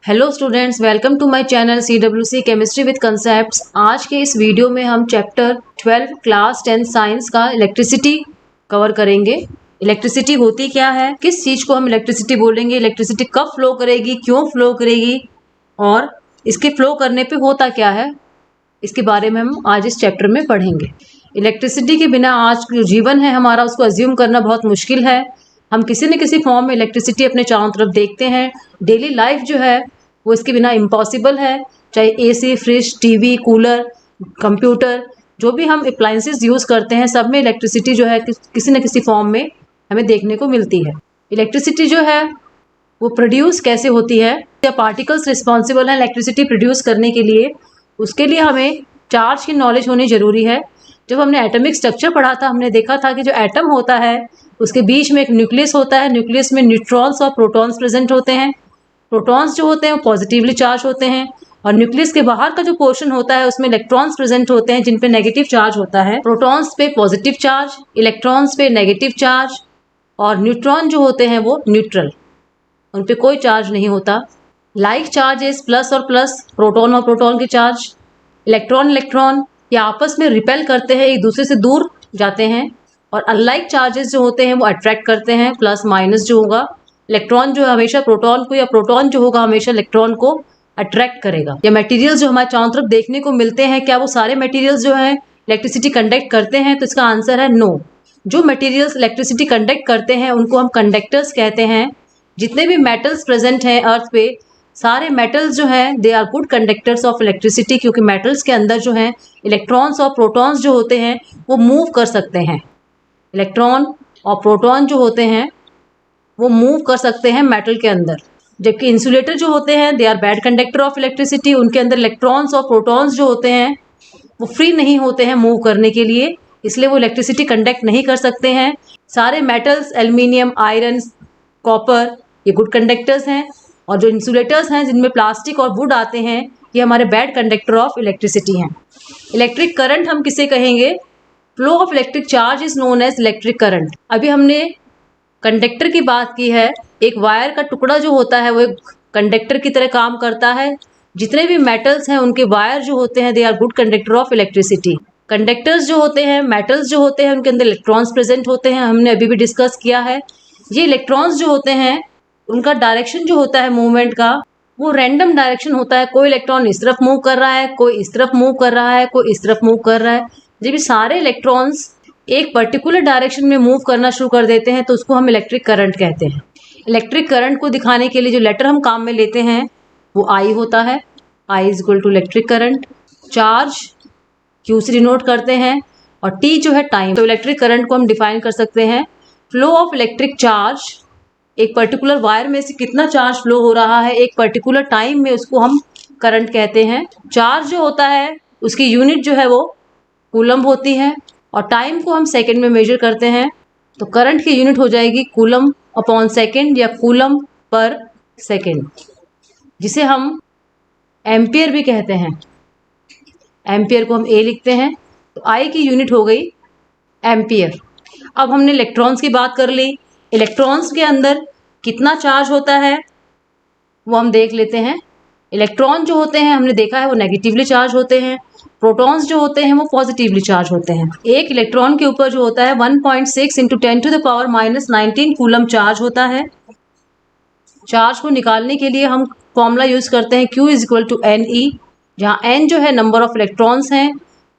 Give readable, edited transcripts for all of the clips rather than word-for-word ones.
Hello students, welcome to my channel CWC chemistry with concepts. आज के इस video में हम चैप्टर 12 क्लास 10 साइंस का इलेक्ट्रिसिटी कवर करेंगे। इलेक्ट्रिसिटी होती क्या है, किस चीज़ को हम इलेक्ट्रिसिटी बोलेंगे, इलेक्ट्रिसिटी कब फ्लो करेगी, क्यों फ्लो करेगी और इसके फ्लो करने पे होता क्या है, इसके बारे में हम आज इस चैप्टर में पढ़ेंगे। इलेक्ट्रिसिटी के बिना आज जो जीवन है हमारा, उसको अज्यूम करना बहुत मुश्किल है। हम किसी न किसी फॉर्म में इलेक्ट्रिसिटी अपने चारों तरफ देखते हैं। डेली लाइफ जो है वो इसके बिना इम्पॉसिबल है। चाहे AC, fridge, TV, cooler, computer, जो भी हम अप्लायंसेस यूज़ करते हैं, सब में इलेक्ट्रिसिटी जो है किसी न किसी फॉर्म में हमें देखने को मिलती है। इलेक्ट्रिसिटी जो है वो प्रोड्यूस कैसे होती है, या पार्टिकल्स रिस्पॉन्सिबल हैं इलेक्ट्रिसिटी प्रोड्यूस करने के लिए, उसके लिए हमें चार्ज की नॉलेज होनी ज़रूरी है। जब हमने एटॉमिक स्ट्रक्चर पढ़ा था, हमने देखा था कि जो एटम होता है उसके बीच में एक न्यूक्लियस होता है। न्यूक्लियस में न्यूट्रॉन्स और प्रोटॉन्स प्रेजेंट होते हैं। प्रोटॉन्स जो होते हैं वो पॉजिटिवली चार्ज होते हैं और न्यूक्लियस के बाहर का जो पोर्शन होता है उसमें इलेक्ट्रॉन्स प्रेजेंट होते हैं जिन पे नेगेटिव चार्ज होता है। प्रोटॉन्स पे पॉजिटिव चार्ज, इलेक्ट्रॉन्स पे नेगेटिव चार्ज और न्यूट्रॉन जो होते हैं वो न्यूट्रल, उन पे कोई चार्ज नहीं होता। लाइक चार्जेस प्लस और प्लस, प्रोटॉन और प्रोटॉन के चार्ज, इलेक्ट्रॉन ये आपस में रिपेल करते हैं, एक दूसरे से दूर जाते हैं। और अनलाइक चार्जेस जो होते हैं वो अट्रैक्ट करते हैं, प्लस माइनस जो होगा। इलेक्ट्रॉन जो है हमेशा प्रोटॉन को, या प्रोटॉन जो होगा हमेशा इलेक्ट्रॉन को अट्रैक्ट करेगा। या मटेरियल्स जो हमारे चारों तरफ देखने को मिलते हैं, क्या वो सारे मटेरियल्स जो हैं इलेक्ट्रिसिटी कंडक्ट करते हैं? तो इसका आंसर है नो। जो मटेरियल्स इलेक्ट्रिसिटी कंडक्ट करते हैं उनको हम कंडक्टर्स कहते हैं। जितने भी मेटल्स प्रेजेंट हैं अर्थ पे, सारे मेटल्स जो हैं they are good conductors of electricity, क्योंकि मेटल्स के अंदर जो हैं इलेक्ट्रॉन्स और प्रोटॉन्स जो होते हैं वो मूव कर सकते हैं। इलेक्ट्रॉन और प्रोटॉन जो होते हैं वो मूव कर सकते हैं मेटल के अंदर। जबकि इंसुलेटर जो होते हैं they are bad conductor of electricity, उनके अंदर इलेक्ट्रॉन्स और प्रोटॉन्स जो होते हैं वो फ्री नहीं होते हैं मूव करने के लिए, इसलिए वो इलेक्ट्रिसिटी कंडक्ट नहीं कर सकते हैं। सारे मेटल्स, एल्युमिनियम, आयरन, कॉपर, ये गुड कंडक्टर्स हैं। और जो इंसुलेटर्स हैं जिनमें प्लास्टिक और वुड आते हैं, ये हमारे बैड कंडक्टर ऑफ इलेक्ट्रिसिटी हैं। इलेक्ट्रिक करंट हम किसे कहेंगे? Flow of electric charge is known as electric current. अभी हमने कंडक्टर की बात की है। एक वायर का टुकड़ा जो होता है वो एक कंडक्टर की तरह काम करता है। जितने भी मेटल्स हैं उनके वायर जो होते हैं they are good conductor of electricity. Conductors जो होते हैं, मेटल्स जो होते हैं, उनके अंदर इलेक्ट्रॉन्स प्रेजेंट होते हैं, हमने अभी भी डिस्कस किया है। ये इलेक्ट्रॉन्स जो होते हैं उनका डायरेक्शन जो होता है मूवमेंट का, वो रैंडम डायरेक्शन होता है। कोई इलेक्ट्रॉन इस तरफ मूव कर रहा है, कोई इस तरफ मूव कर रहा है, कोई इस तरफ मूव कर रहा है। जब ये सारे इलेक्ट्रॉन्स एक पर्टिकुलर डायरेक्शन में मूव करना शुरू कर देते हैं तो उसको हम इलेक्ट्रिक करंट कहते हैं। इलेक्ट्रिक करंट को दिखाने के लिए जो लेटर हम काम में लेते हैं वो I होता है। I is equal to electric current. Charge Q से डिनोट करते हैं और T जो है टाइम। तो इलेक्ट्रिक करंट को हम डिफाइन कर सकते हैं, फ्लो ऑफ इलेक्ट्रिक चार्ज, एक पर्टिकुलर वायर में से कितना चार्ज फ्लो हो रहा है एक पर्टिकुलर टाइम में, उसको हम करंट कहते हैं। चार्ज जो होता है उसकी यूनिट जो है वो कूलम्ब होती है और टाइम को हम सेकंड में मेजर करते हैं। तो करंट की यूनिट हो जाएगी कूलम्ब अपॉन सेकंड या कूलम्ब पर सेकंड, जिसे हम एम्पियर भी कहते हैं। एम्पियर को हम A लिखते हैं, तो I की यूनिट हो गई एम्पियर। अब हमने इलेक्ट्रॉन्स की बात कर ली। इलेक्ट्रॉन्स के अंदर कितना चार्ज होता है वो हम देख लेते हैं। इलेक्ट्रॉन जो होते हैं हमने देखा है वो नेगेटिवली चार्ज होते हैं। प्रोटॉन्स जो होते हैं वो पॉजिटिवली चार्ज होते हैं। एक इलेक्ट्रॉन के ऊपर जो होता है 1.6 × 10⁻⁻19 कूलम चार्ज होता है। चार्ज को निकालने के लिए हम फॉर्मूला यूज करते हैं Q is equal to NE, जहाँ N जो है नंबर ऑफ इलेक्ट्रॉन्स हैं,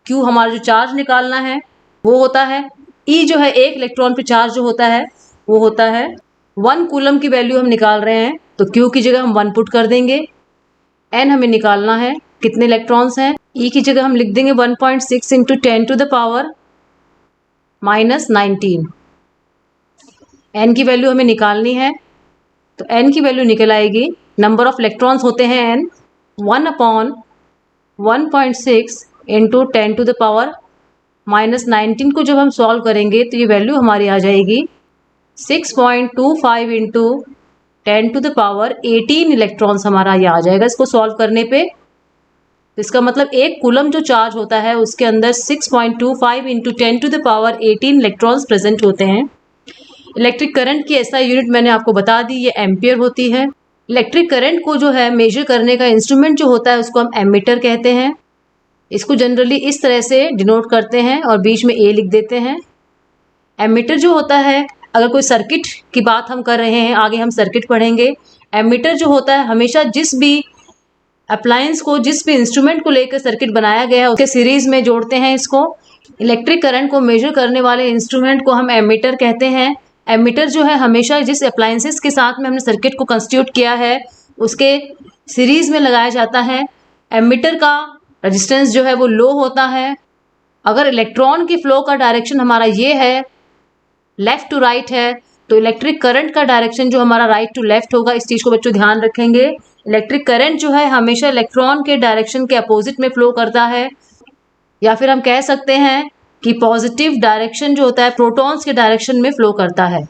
Q हमारा जो चार्ज निकालना है वो होता है, E जो है एक इलेक्ट्रॉन पे चार्ज जो होता है वो होता है 1 कूलम की वैल्यू हम निकाल रहे हैं तो Q की जगह हम 1 पुट कर देंगे। N हमें निकालना है कितने इलेक्ट्रॉन्स हैं, E की जगह हम लिख देंगे 1.6 × 10⁻⁻19। N की वैल्यू हमें निकालनी है तो N की वैल्यू निकल आएगी, नंबर ऑफ इलेक्ट्रॉन्स होते हैं N, 1/1.6 × 10⁻⁻19 को जब हम सॉल्व करेंगे तो ये वैल्यू हमारी आ जाएगी 6.25 × 10⁻18 इलेक्ट्रॉन्स हमारा ये आ जाएगा इसको सॉल्व करने पे। तो इसका मतलब एक कूलम जो चार्ज होता है उसके अंदर 6.25 × 10⁻18 इलेक्ट्रॉन्स प्रेजेंट होते हैं। इलेक्ट्रिक करंट की SI यूनिट मैंने आपको बता दी, ये एम्पियर होती है। इलेक्ट्रिक करंट को जो है मेजर करने का इंस्ट्रूमेंट जो होता है उसको हम एमीटर कहते हैं। इसको जनरली इस तरह से डिनोट करते हैं और बीच में ए लिख देते हैं। एमीटर जो होता है, अगर कोई सर्किट की बात हम कर रहे हैं, आगे हम सर्किट पढ़ेंगे। एमीटर जो होता है हमेशा जिस भी अप्लायंस को, जिस भी इंस्ट्रूमेंट को लेकर सर्किट बनाया गया है उसके सीरीज में जोड़ते हैं इसको। इलेक्ट्रिक करंट को मेजर करने वाले इंस्ट्रूमेंट को हम एमीटर कहते हैं। एमीटर जो है हमेशा जिस अप्लायंसेस के साथ में हमने सर्किट को कंस्टिट्यूट किया है उसके सीरीज में लगाया जाता है। एमीटर का रेजिस्टेंस जो है वो लो होता है। अगर इलेक्ट्रॉन की फ्लो का डायरेक्शन हमारा ये है, लेफ्ट टू राइट है, तो इलेक्ट्रिक करंट का डायरेक्शन जो हमारा राइट टू लेफ्ट होगा। इस चीज़ को बच्चों ध्यान रखेंगे। इलेक्ट्रिक करंट जो है हमेशा इलेक्ट्रॉन के डायरेक्शन के अपोजिट में फ्लो करता है, या फिर हम कह सकते हैं कि पॉजिटिव डायरेक्शन जो होता है प्रोटॉन्स के डायरेक्शन में फ्लो करता है।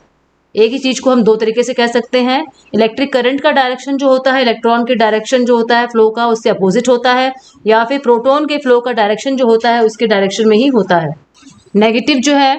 एक ही चीज़ को हम दो तरीके से कह सकते हैं। इलेक्ट्रिक करंट का डायरेक्शन जो होता है इलेक्ट्रॉन के डायरेक्शन जो होता है फ्लो का उससे अपोजिट होता है, या फिर प्रोटॉन के फ्लो का डायरेक्शन जो होता है उसके डायरेक्शन में ही होता है। नेगेटिव जो है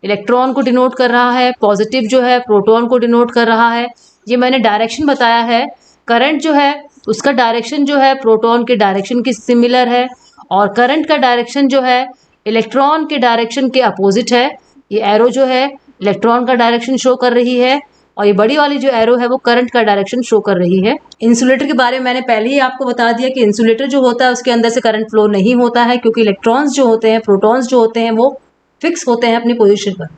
इलेक्ट्रॉन को डिनोट कर रहा है, पॉजिटिव जो है प्रोटॉन को डिनोट कर रहा है। ये मैंने डायरेक्शन बताया है। करंट जो है उसका डायरेक्शन जो है प्रोटॉन के डायरेक्शन की सिमिलर है, और करंट का डायरेक्शन जो है इलेक्ट्रॉन के डायरेक्शन के अपोजिट है। ये एरो जो है इलेक्ट्रॉन का डायरेक्शन शो कर रही है, और ये बड़ी वाली जो एरो है वो करंट का डायरेक्शन शो कर रही है। इंसुलेटर के बारे में मैंने पहले ही आपको बता दिया कि इंसुलेटर जो होता है उसके अंदर से करंट फ्लो नहीं होता है, क्योंकि इलेक्ट्रॉन्स जो होते हैं, प्रोटॉन्स जो होते हैं वो फिक्स होते हैं अपनी पोजीशन पर।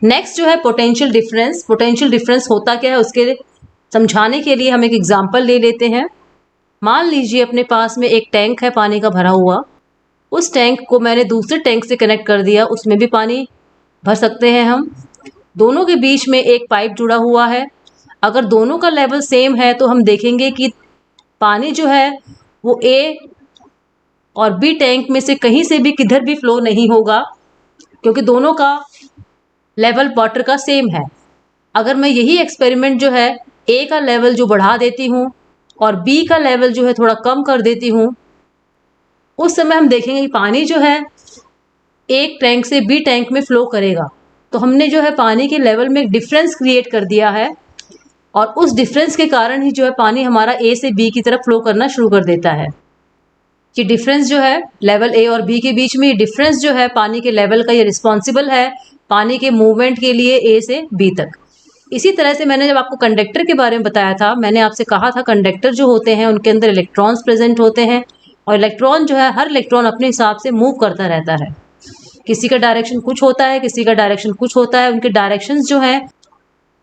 नेक्स्ट जो है पोटेंशियल डिफरेंस। पोटेंशियल डिफरेंस होता क्या है उसके समझाने के लिए हम एक एग्जांपल ले लेते हैं। मान लीजिए अपने पास में एक टैंक है पानी का भरा हुआ। उस टैंक को मैंने दूसरे टैंक से कनेक्ट कर दिया, उसमें भी पानी भर सकते हैं हम। दोनों के बीच में एक पाइप जुड़ा हुआ है। अगर दोनों का लेवल सेम है तो हम देखेंगे कि पानी जो है वो ए और बी टैंक में से कहीं से भी किधर भी फ्लो नहीं होगा, क्योंकि दोनों का लेवल वाटर का सेम है। अगर मैं यही एक्सपेरिमेंट जो है ए का लेवल जो बढ़ा देती हूँ और बी का लेवल जो है थोड़ा कम कर देती हूँ, उस समय हम देखेंगे कि पानी जो है एक टैंक से बी टैंक में फ्लो करेगा। तो हमने जो है पानी के लेवल में एक डिफरेंस क्रिएट कर दिया है, और उस डिफरेंस के कारण ही जो है पानी हमारा ए से बी की तरफ फ्लो करना शुरू कर देता है। ये डिफरेंस जो है लेवल ए और बी के बीच में, ये डिफरेंस जो है पानी के लेवल का, ये रिस्पॉन्सिबल है पानी के मूवमेंट के लिए ए से बी तक। इसी तरह से मैंने जब आपको कंडक्टर के बारे में बताया था, मैंने आपसे कहा था कंडक्टर जो होते हैं उनके अंदर इलेक्ट्रॉन्स प्रेजेंट होते हैं, और इलेक्ट्रॉन जो है हर इलेक्ट्रॉन अपने हिसाब से मूव करता रहता है। किसी का डायरेक्शन कुछ होता है, किसी का डायरेक्शन कुछ होता है। उनके डायरेक्शंस जो हैं,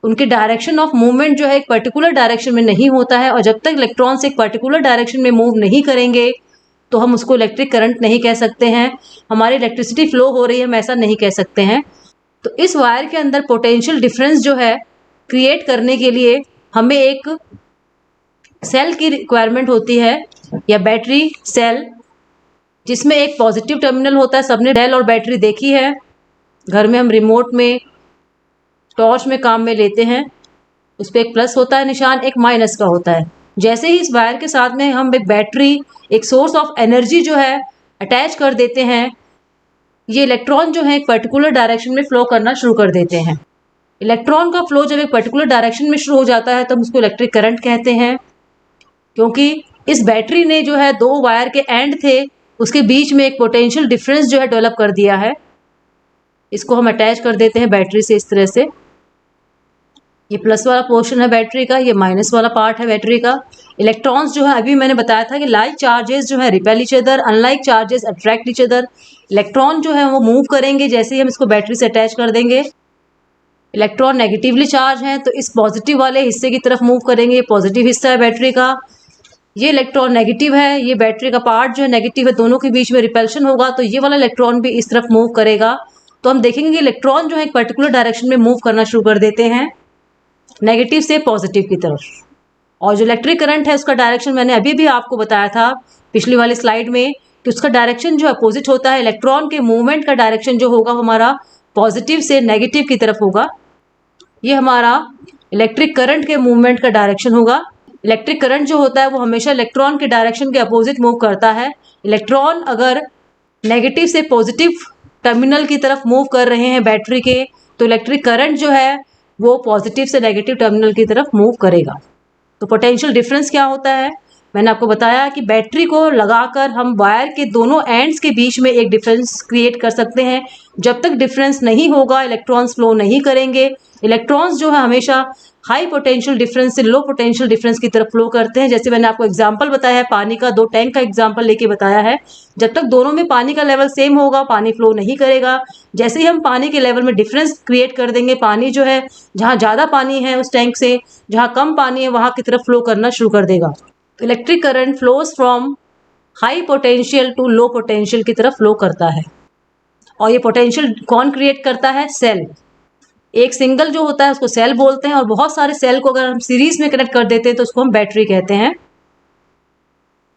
उनके डायरेक्शन ऑफ मूवमेंट जो है एक पर्टिकुलर डायरेक्शन में नहीं होता है, और जब तक इलेक्ट्रॉन्स एक पर्टिकुलर डायरेक्शन में मूव नहीं करेंगे तो हम उसको इलेक्ट्रिक करंट नहीं कह सकते हैं। हमारी इलेक्ट्रिसिटी फ्लो हो रही है, हम ऐसा नहीं कह सकते हैं। तो इस वायर के अंदर पोटेंशियल डिफरेंस जो है क्रिएट करने के लिए हमें एक सेल की रिक्वायरमेंट होती है, या बैटरी सेल, जिसमें एक पॉजिटिव टर्मिनल होता है। सबने सेल और बैटरी देखी है, घर में हम रिमोट में, टॉर्च में काम में लेते हैं। उस पर एक प्लस होता है निशान, एक माइनस का होता है। जैसे ही इस वायर के साथ में हम एक बैटरी, एक सोर्स ऑफ एनर्जी जो है अटैच कर देते हैं, ये इलेक्ट्रॉन जो है एक पर्टिकुलर डायरेक्शन में फ्लो करना शुरू कर देते हैं। इलेक्ट्रॉन का फ्लो जब एक पर्टिकुलर डायरेक्शन में शुरू हो जाता है तो हम उसको इलेक्ट्रिक करंट कहते हैं, क्योंकि इस बैटरी ने जो है दो वायर के एंड थे उसके बीच में एक पोटेंशियल डिफरेंस जो है डेवलप कर दिया है। इसको हम अटैच कर देते हैं बैटरी से इस तरह से। ये प्लस वाला पोर्शन है बैटरी का, ये माइनस वाला पार्ट है बैटरी का। इलेक्ट्रॉन्स जो है, अभी मैंने बताया था कि लाइक चार्जेस जो है repel each other, unlike charges attract each other. Electron जो है वो मूव करेंगे जैसे ही हम इसको बैटरी से अटैच कर देंगे। इलेक्ट्रॉन नेगेटिवली चार्ज हैं तो इस पॉजिटिव वाले हिस्से की तरफ मूव करेंगे, ये पॉजिटिव हिस्सा है बैटरी का। ये इलेक्ट्रॉन नेगेटिव है, ये बैटरी का पार्ट जो है नेगेटिव है, दोनों के बीच में रिपल्शन होगा तो ये वाला इलेक्ट्रॉन भी इस तरफ मूव करेगा। तो हम देखेंगे कि इलेक्ट्रॉन जो है एक पर्टिकुलर डायरेक्शन में मूव करना शुरू कर देते हैं, नेगेटिव से पॉजिटिव की तरफ। और जो इलेक्ट्रिक करंट है उसका डायरेक्शन मैंने अभी भी आपको बताया था पिछली वाली स्लाइड में कि उसका डायरेक्शन जो अपोजिट होता है। इलेक्ट्रॉन के मूवमेंट का डायरेक्शन जो होगा वो हमारा पॉजिटिव से नेगेटिव की तरफ होगा। ये हमारा इलेक्ट्रिक करंट के मूवमेंट का डायरेक्शन होगा। इलेक्ट्रिक करंट जो होता है वो हमेशा इलेक्ट्रॉन के डायरेक्शन के अपोजिट मूव करता है। इलेक्ट्रॉन अगर नेगेटिव से पॉजिटिव टर्मिनल की तरफ मूव कर रहे हैं बैटरी के, तो इलेक्ट्रिक करंट जो है वो पॉजिटिव से नेगेटिव टर्मिनल की तरफ मूव करेगा। तो पोटेंशियल डिफरेंस क्या होता है, मैंने आपको बताया कि बैटरी को लगाकर हम वायर के दोनों एंड्स के बीच में एक डिफरेंस क्रिएट कर सकते हैं। जब तक डिफरेंस नहीं होगा इलेक्ट्रॉन्स फ्लो नहीं करेंगे। इलेक्ट्रॉन्स जो है हमेशा हाई पोटेंशियल डिफरेंस से लो पोटेंशियल डिफरेंस की तरफ फ्लो करते हैं। जैसे मैंने आपको एग्जांपल बताया है, पानी का 2 टैंक का एग्जांपल लेके बताया है। जब तक दोनों में पानी का लेवल सेम होगा पानी फ्लो नहीं करेगा। जैसे ही हम पानी के लेवल में डिफरेंस क्रिएट कर देंगे, पानी जो है जहाँ ज़्यादा पानी है उस टैंक से जहाँ कम पानी है वहाँ की तरफ फ्लो करना शुरू कर देगा। तो electric current flows from high potential to low potential की तरफ फ्लो करता है। और ये पोटेंशियल कौन क्रिएट करता है, सेल। एक सिंगल जो होता है उसको सेल बोलते हैं, और बहुत सारे सेल को अगर हम सीरीज में कनेक्ट कर देते हैं तो उसको हम बैटरी कहते हैं।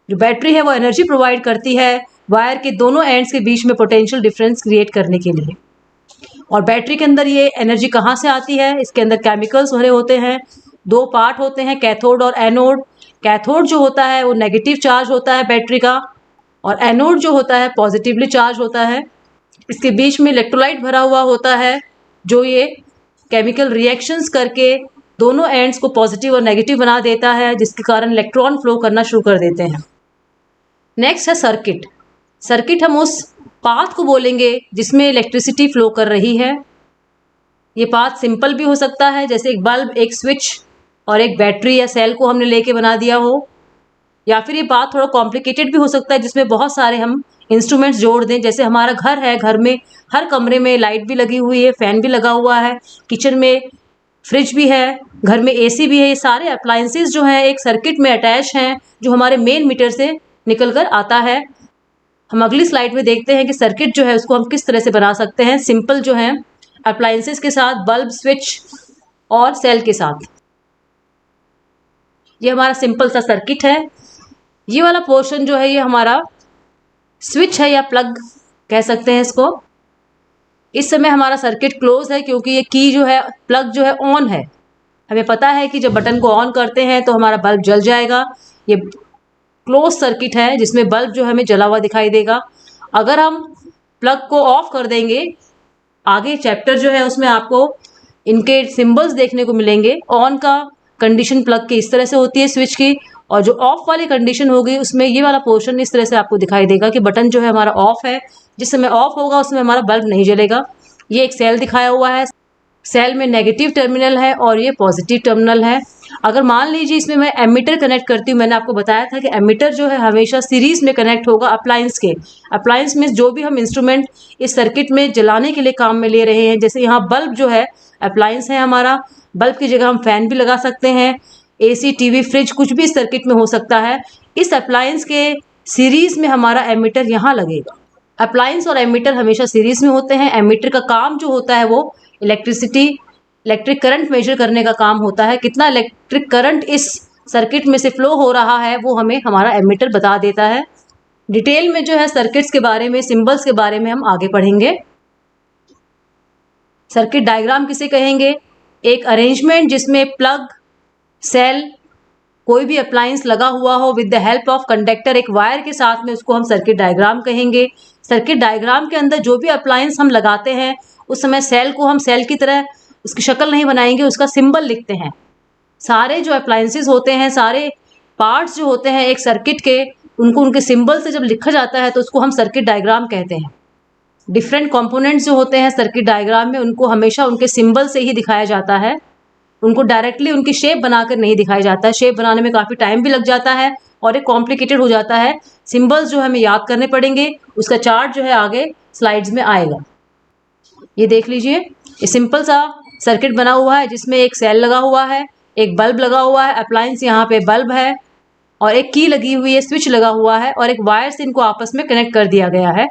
जो बैटरी है वो एनर्जी प्रोवाइड करती है वायर के दोनों एंड्स के बीच में पोटेंशियल डिफरेंस क्रिएट करने के लिए। और बैटरी के अंदर ये एनर्जी कहाँ से आती है, इसके अंदर केमिकल्स भरे होते हैं। 2 पार्ट होते हैं, कैथोड और एनोड। कैथोड जो होता है वो नेगेटिव चार्ज होता है बैटरी का, और एनोड जो होता है पॉजिटिवली चार्ज होता है। इसके बीच में इलेक्ट्रोलाइट भरा हुआ होता है जो ये केमिकल रिएक्शंस करके दोनों एंड्स को पॉजिटिव और नेगेटिव बना देता है, जिसके कारण इलेक्ट्रॉन फ्लो करना शुरू कर देते हैं। नेक्स्ट है सर्किट। सर्किट हम उस पाथ को बोलेंगे जिसमें इलेक्ट्रिसिटी फ्लो कर रही है। ये पाथ सिंपल भी हो सकता है, जैसे एक बल्ब, एक स्विच और एक बैटरी या सेल को हमने लेके बना दिया हो, या फिर ये पाथ थोड़ा कॉम्प्लिकेटेड भी हो सकता है जिसमें बहुत सारे हम इंस्ट्रूमेंट्स जोड़ दें। जैसे हमारा घर है, घर में हर कमरे में लाइट भी लगी हुई है, फैन भी लगा हुआ है, किचन में फ्रिज भी है, घर में एसी भी है। ये सारे अप्लायंसेस जो हैं एक सर्किट में अटैच हैं जो हमारे मेन मीटर से निकल कर आता है। हम अगली स्लाइड में देखते हैं कि सर्किट जो है उसको हम किस तरह से बना सकते हैं सिंपल जो है अप्लायंसेस के साथ, बल्ब, स्विच और सेल के साथ। ये हमारा सिंपल सा सर्किट है। ये वाला पोर्शन जो है ये हमारा स्विच है या प्लग कह सकते हैं इसको। इस समय हमारा सर्किट क्लोज है क्योंकि ये की जो है, प्लग जो है ऑन है। हमें पता है कि जब बटन को ऑन करते हैं तो हमारा बल्ब जल जाएगा। ये क्लोज सर्किट है जिसमें बल्ब जो हमें जला हुआ दिखाई देगा। अगर हम प्लग को ऑफ कर देंगे, आगे चैप्टर जो है उसमें आपको इनके सिंबल्स देखने को मिलेंगे। ऑन का कंडीशन प्लग की इस तरह से होती है स्विच की, और जो ऑफ वाली कंडीशन होगी उसमें ये वाला पोर्शन इस तरह से आपको दिखाई देगा कि बटन जो है हमारा ऑफ है। जिस समय ऑफ होगा उसमें हमारा बल्ब नहीं जलेगा। ये एक सेल दिखाया हुआ है, सेल में नेगेटिव टर्मिनल है और ये पॉजिटिव टर्मिनल है। अगर मान लीजिए इसमें मैं एमीटर कनेक्ट करती हूँ, मैंने आपको बताया था कि एमीटर जो है हमेशा सीरीज में कनेक्ट होगा अप्लायंस के। अप्लायंस में जो भी हम इंस्ट्रूमेंट इस सर्किट में जलाने के लिए काम में ले रहे हैं, जैसे यहाँ बल्ब जो है अप्लायंस है हमारा, बल्ब की जगह हम फैन भी लगा सकते हैं, एसी, टीवी, फ्रिज, कुछ भी इस सर्किट में हो सकता है। इस अप्लायंस के सीरीज में हमारा एमीटर यहाँ लगेगा। अप्लायंस और एमीटर हमेशा सीरीज में होते हैं। एमीटर का काम जो होता है वो इलेक्ट्रिक करंट मेजर करने का काम होता है। कितना इलेक्ट्रिक करंट इस सर्किट में से फ्लो हो रहा है वो हमें हमारा एमीटर बता देता है। डिटेल में जो है सर्किट्स के बारे में, सिंबल्स के बारे में हम आगे पढ़ेंगे। सर्किट डायग्राम किसे कहेंगे, एक अरेंजमेंट जिसमें प्लग, सेल, कोई भी अप्लायंस लगा हुआ हो with the help of conductor, एक वायर के साथ में, उसको हम सर्किट डायग्राम कहेंगे। सर्किट डायग्राम के अंदर जो भी अप्लायंस हम लगाते हैं उस समय सेल को हम सेल की तरह उसकी शक्ल नहीं बनाएंगे, उसका सिंबल लिखते हैं। सारे जो अप्लायंसेस होते हैं, सारे पार्ट्स जो होते हैं एक सर्किट के, उनको उनके सिंबल से जब लिखा जाता है तो उसको हम सर्किट डायग्राम कहते हैं। डिफरेंट कंपोनेंट्स जो होते हैं सर्किट डायग्राम में उनको हमेशा उनके सिंबल से ही दिखाया जाता है। उनको डायरेक्टली उनकी शेप बनाकर नहीं दिखाया जाता है। शेप बनाने में काफ़ी टाइम भी लग जाता है और एक कॉम्प्लिकेटेड हो जाता है। सिंबल्स जो हमें याद करने पड़ेंगे, उसका चार्ट जो है आगे स्लाइड्स में आएगा। ये देख लीजिए, ये सिंपल सा सर्किट बना हुआ है जिसमें एक सेल लगा हुआ है, एक बल्ब लगा हुआ है, अप्लायंस यहाँ पे बल्ब है, और एक की लगी हुई है, स्विच लगा हुआ है, और एक वायर से इनको आपस में कनेक्ट कर दिया गया है।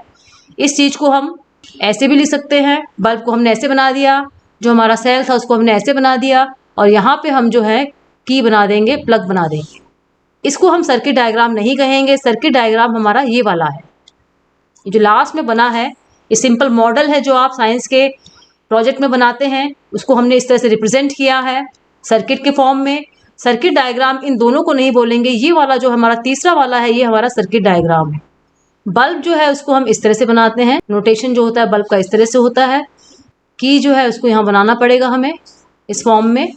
इस चीज़ को हम ऐसे भी लिख सकते हैं, बल्ब को हमने ऐसे बना दिया, जो हमारा सेल था उसको हमने ऐसे बना दिया, और यहाँ पे हम जो है की बना देंगे, प्लग बना देंगे। इसको हम सर्किट डायग्राम नहीं कहेंगे। सर्किट डायग्राम हमारा ये वाला है, ये जो लास्ट में बना है, ये सिंपल मॉडल है जो आप साइंस के प्रोजेक्ट में बनाते हैं, उसको हमने इस तरह से रिप्रेजेंट किया है सर्किट के फॉर्म में। सर्किट डायग्राम इन दोनों को नहीं बोलेंगे, ये वाला जो हमारा तीसरा वाला है ये हमारा सर्किट डायग्राम है। बल्ब जो है उसको हम इस तरह से बनाते हैं, नोटेशन जो होता है बल्ब का इस तरह से होता है। की जो है उसको यहाँ बनाना पड़ेगा हमें, इस फॉर्म में।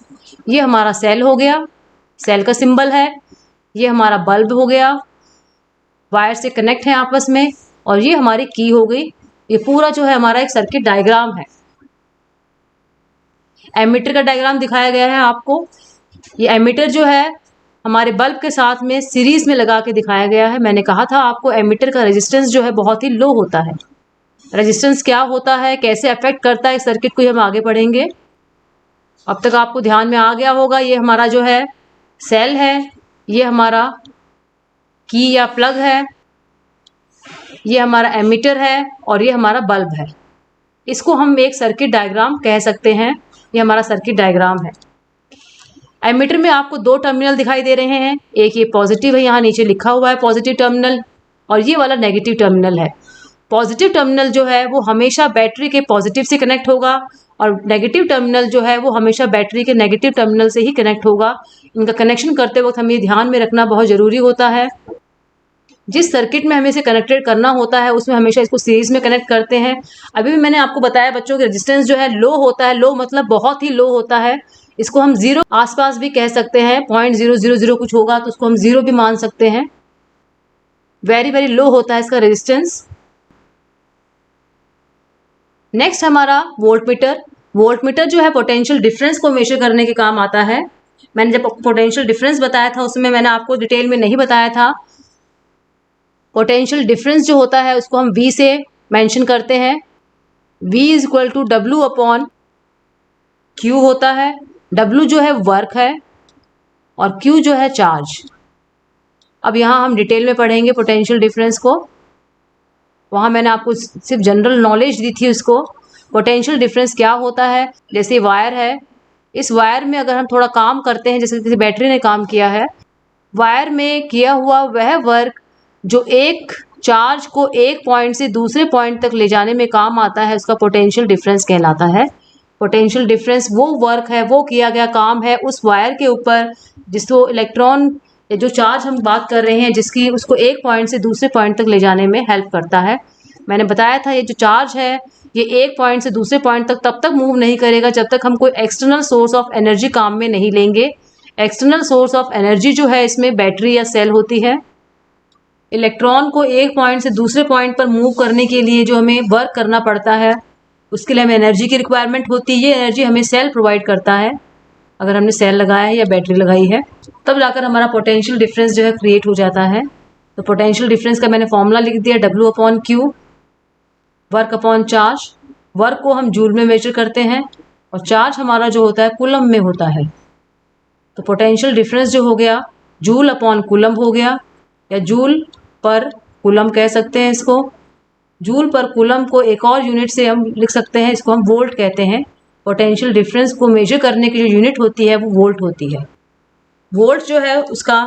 ये हमारा सेल हो गया, सेल का सिंबल है। ये हमारा बल्ब हो गया, वायर से कनेक्ट है आपस में। और ये हमारी की हो गई। ये पूरा जो है हमारा एक सर्किट डायग्राम है। एमीटर का डायग्राम दिखाया गया है आपको। ये एमीटर जो है हमारे बल्ब के साथ में सीरीज में लगा के दिखाया गया है। मैंने कहा था आपको एमीटर का रेजिस्टेंस जो है बहुत ही लो होता है। रेजिस्टेंस क्या होता है, कैसे अफेक्ट करता है सर्किट को, हम आगे पढ़ेंगे। अब तक आपको ध्यान में आ गया होगा, ये हमारा जो है सेल है, ये हमारा की या प्लग है, ये हमारा एमीटर है और ये हमारा बल्ब है। इसको हम एक सर्किट डायग्राम कह सकते हैं। ये हमारा सर्किट डायग्राम है। एमीटर में आपको दो टर्मिनल दिखाई दे रहे हैं। एक ये पॉजिटिव है, यहाँ नीचे लिखा हुआ है पॉजिटिव टर्मिनल, और ये वाला नेगेटिव टर्मिनल है। पॉजिटिव टर्मिनल जो है वो हमेशा बैटरी के पॉजिटिव से कनेक्ट होगा और नेगेटिव टर्मिनल जो है वो हमेशा बैटरी के नेगेटिव टर्मिनल से ही कनेक्ट होगा। इनका कनेक्शन करते वक्त हमें ध्यान में रखना बहुत ज़रूरी होता है। जिस सर्किट में हमें इसे कनेक्टेड करना होता है उसमें हमेशा इसको सीरीज में कनेक्ट करते हैं। अभी भी मैंने आपको बताया बच्चों कि रेजिस्टेंस जो है लो होता है। लो मतलब बहुत ही लो होता है। इसको हम जीरो आसपास भी कह सकते हैं। 0.000 कुछ होगा तो उसको हम जीरो भी मान सकते हैं। वेरी वेरी लो होता है इसका रेजिस्टेंस। नेक्स्ट हमारा वोल्टमीटर। वोल्टमीटर जो है पोटेंशियल डिफरेंस को मेजर करने के काम आता है। मैंने जब पोटेंशियल डिफरेंस बताया था उसमें मैंने आपको डिटेल में नहीं बताया था। पोटेंशियल डिफरेंस जो होता है उसको हम V से मेंशन करते हैं। V is equal to W upon Q होता है। W जो है वर्क है और Q जो है चार्ज। अब यहाँ हम डिटेल में पढ़ेंगे पोटेंशियल डिफरेंस को। वहाँ मैंने आपको सिर्फ जनरल नॉलेज दी थी उसको। पोटेंशियल डिफरेंस क्या होता है, जैसे वायर है, इस वायर में अगर हम थोड़ा काम करते हैं, जैसे किसी बैटरी ने काम किया है, वायर में किया हुआ वह वर्क जो एक चार्ज को एक पॉइंट से दूसरे पॉइंट तक ले जाने में काम आता है, उसका पोटेंशियल डिफरेंस कहलाता है। पोटेंशियल डिफरेंस वो वर्क है, वो किया गया काम है उस वायर के ऊपर जिसको इलेक्ट्रॉन, जो चार्ज हम बात कर रहे हैं जिसकी, उसको एक पॉइंट से दूसरे पॉइंट तक ले जाने में हेल्प करता है। मैंने बताया था ये जो चार्ज है ये एक पॉइंट से दूसरे पॉइंट तक तब तक मूव नहीं करेगा जब तक हम कोई एक्सटर्नल सोर्स ऑफ एनर्जी काम में नहीं लेंगे। एक्सटर्नल सोर्स ऑफ एनर्जी जो है इसमें बैटरी या सेल होती है। इलेक्ट्रॉन को एक पॉइंट से दूसरे पॉइंट पर मूव करने के लिए जो हमें वर्क करना पड़ता है उसके लिए हमें एनर्जी की रिक्वायरमेंट होती है। ये एनर्जी हमें सेल प्रोवाइड करता है। अगर हमने सेल लगाया है या बैटरी लगाई है तब जाकर हमारा पोटेंशियल डिफरेंस जो है क्रिएट हो जाता है। तो पोटेंशियल डिफरेंस का मैंने फॉर्मूला लिख दिया, W upon Q, work upon charge. Work को हम जूल में मेजर करते हैं और चार्ज हमारा जो होता है कूलम में होता है। तो पोटेंशियल डिफरेंस जो हो गया जूल अपॉन कूलम हो गया, या जूल पर कूलम कह सकते हैं इसको। जूल पर कूलम को एक और यूनिट से हम लिख सकते हैं, इसको हम वोल्ट कहते हैं। पोटेंशियल डिफरेंस को मेजर करने की जो यूनिट होती है वो वोल्ट होती है। वोल्ट जो है उसका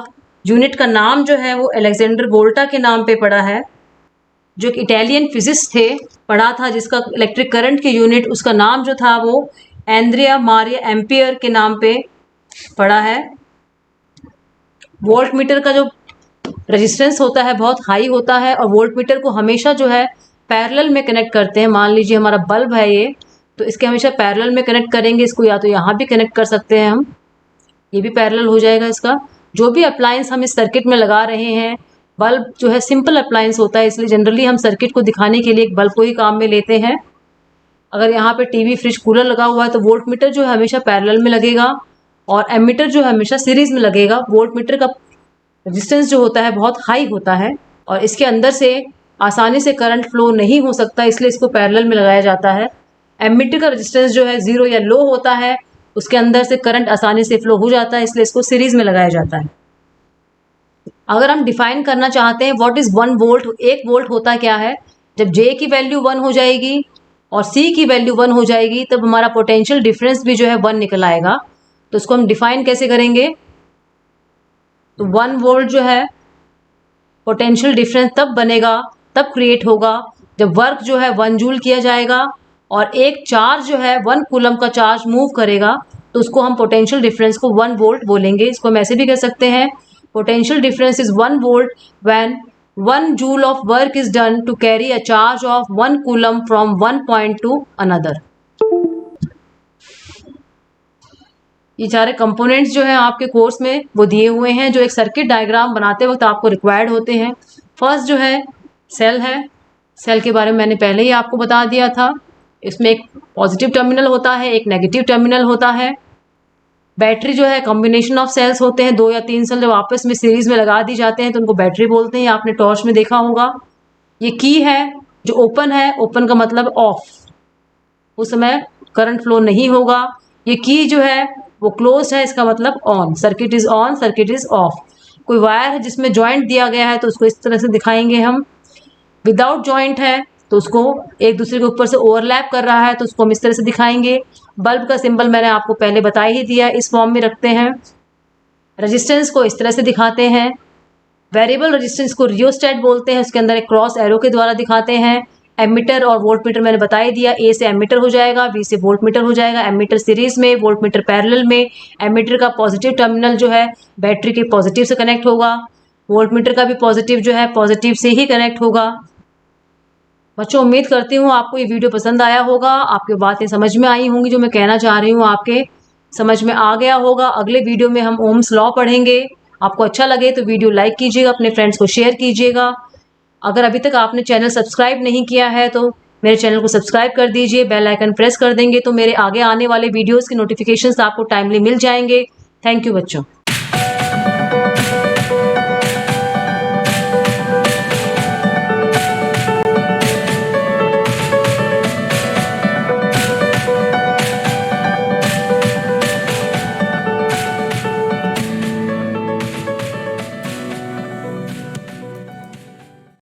यूनिट का नाम जो है वो अलेक्जेंडर वोल्टा के नाम पे पड़ा है, जो एक इटालियन फिजिस्ट थे, पढ़ा था, जिसका इलेक्ट्रिक करंट की यूनिट, उसका नाम जो था वो एंड्रिया मारिया एम्पियर के नाम पे पड़ा है। वोल्ट मीटर का जो रेजिस्टेंस होता है बहुत हाई होता है और वोल्ट मीटर को हमेशा जो है पैरेलल में कनेक्ट करते हैं। मान लीजिए हमारा बल्ब है ये, तो इसके हमेशा पैरेलल में कनेक्ट करेंगे इसको, या तो यहाँ भी कनेक्ट कर सकते हैं हम, ये भी पैरेलल हो जाएगा इसका। जो भी अप्लायंस हम इस सर्किट में लगा रहे हैं, बल्ब जो है सिंपल अप्लायंस होता है इसलिए जनरली हम सर्किट को दिखाने के लिए एक बल्ब को ही काम में लेते हैं। अगर यहाँ पे टीवी, फ्रिज, कूलर लगा हुआ है तो वोल्ट मीटर जो है हमेशा पैरेलल में लगेगा और एमीटर जो है हमेशा सीरीज में लगेगा। वोल्ट मीटर का रेजिस्टेंस जो होता है बहुत हाई होता है और इसके अंदर से आसानी से करंट फ्लो नहीं हो सकता, इसलिए इसको पैरेलल में लगाया जाता है। एमीटर का रेजिस्टेंस जो है जीरो या लो होता है, उसके अंदर से करंट आसानी से फ्लो हो जाता है, इसलिए इसको सीरीज में लगाया जाता है। अगर हम डिफाइन करना चाहते हैं व्हाट इज 1 वोल्ट, 1 वोल्ट होता क्या है, जब J की वैल्यू 1 हो जाएगी और C की वैल्यू 1 हो जाएगी तब हमारा पोटेंशियल डिफरेंस भी जो है 1 निकल आएगा। तो उसको हम डिफाइन कैसे करेंगे, तो 1 वोल्ट जो है पोटेंशियल डिफरेंस तब बनेगा, तब क्रिएट होगा जब वर्क जो है 1 जूल किया जाएगा और एक चार्ज जो है 1 कूलम का चार्ज मूव करेगा, तो उसको हम पोटेंशियल डिफरेंस को 1 वोल्ट बोलेंगे। इसको हम ऐसे भी कह सकते हैं, potential difference is 1 volt when 1 joule of work is done to carry a charge of 1 coulomb from 1 point to another. ये सारे कंपोनेंट्स जो है आपके कोर्स में वो दिए हुए हैं, जो एक सर्किट डायग्राम बनाते वक्त आपको रिक्वायर्ड होते हैं। फर्स्ट जो है सेल है। सेल के बारे में मैंने पहले ही आपको बता दिया था। इसमें एक पॉजिटिव टर्मिनल होता है, एक नेगेटिव टर्मिनल होता है। बैटरी जो है कॉम्बिनेशन ऑफ सेल्स होते हैं, 2 या 3 सेल जब आपस में सीरीज में लगा दी जाते हैं तो उनको बैटरी बोलते हैं। आपने टॉर्च में देखा होगा। ये की है जो ओपन है, ओपन का मतलब ऑफ, उस समय करंट फ्लो नहीं होगा। ये की जो है वो क्लोज है, इसका मतलब on, circuit is on, circuit is of. कोई वायर है जिसमें जॉइंट दिया गया है तो उसको इस तरह से दिखाएंगे हम। विदाउट जॉइंट है तो उसको एक दूसरे के ऊपर से ओवरलैप कर रहा है तो उसको हम इस तरह से दिखाएंगे। बल्ब का सिंबल मैंने आपको पहले बता ही दिया, इस फॉर्म में रखते हैं। रेजिस्टेंस को इस तरह से दिखाते हैं। वेरिएबल रेजिस्टेंस को रियोस्टेट बोलते हैं, उसके अंदर एक क्रॉस एरो के द्वारा दिखाते हैं। एमीटर और वोल्टमीटर मैंने बता ही दिया, ए से एमीटर हो जाएगा, बी से वोल्टमीटर हो जाएगा। एमीटर सीरीज में, वोल्टमीटर पैरेलल में। एमीटर का पॉजिटिव टर्मिनल जो है बैटरी के पॉजिटिव से कनेक्ट होगा, वोल्टमीटर का भी पॉजिटिव जो है पॉजिटिव से ही कनेक्ट होगा। बच्चों उम्मीद करती हूँ आपको ये वीडियो पसंद आया होगा, आपकी बातें समझ में आई होंगी, जो मैं कहना चाह रही हूँ आपके समझ में आ गया होगा। अगले वीडियो में हम ओम्स लॉ पढ़ेंगे। आपको अच्छा लगे तो वीडियो लाइक कीजिएगा, अपने फ्रेंड्स को शेयर कीजिएगा। अगर अभी तक आपने चैनल सब्सक्राइब नहीं किया है तो मेरे चैनल को सब्सक्राइब कर दीजिए, बेल आइकन प्रेस कर देंगे तो मेरे आगे आने वाले वीडियोस के नोटिफिकेशंस आपको टाइमली मिल जाएंगे। थैंक यू बच्चों।